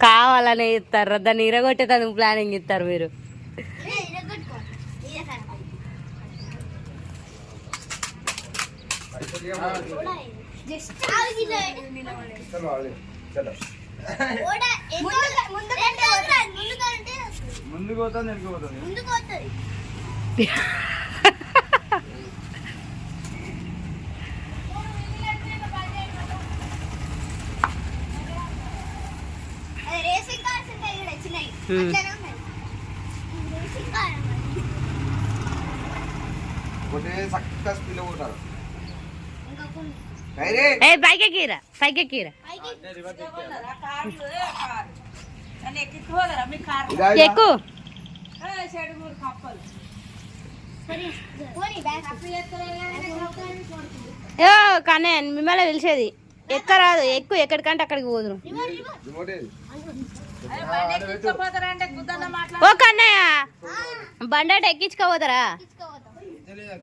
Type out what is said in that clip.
కావాలనే ఇస్తారు, దాన్ని ఇరగొట్టేందుకు ప్లానింగ్ ఇస్తారు మీరు. పైకెక్కిరా పైకెక్కిరా ఎక్కు కానీ మిమ్మల్ని పిలిచేది ఎక్కరాదు, ఎక్కువ ఎక్కడికంటే అక్కడికి పోదురు. ఓ కన్నయ్య బండట ఎక్కించుకోపోతారా?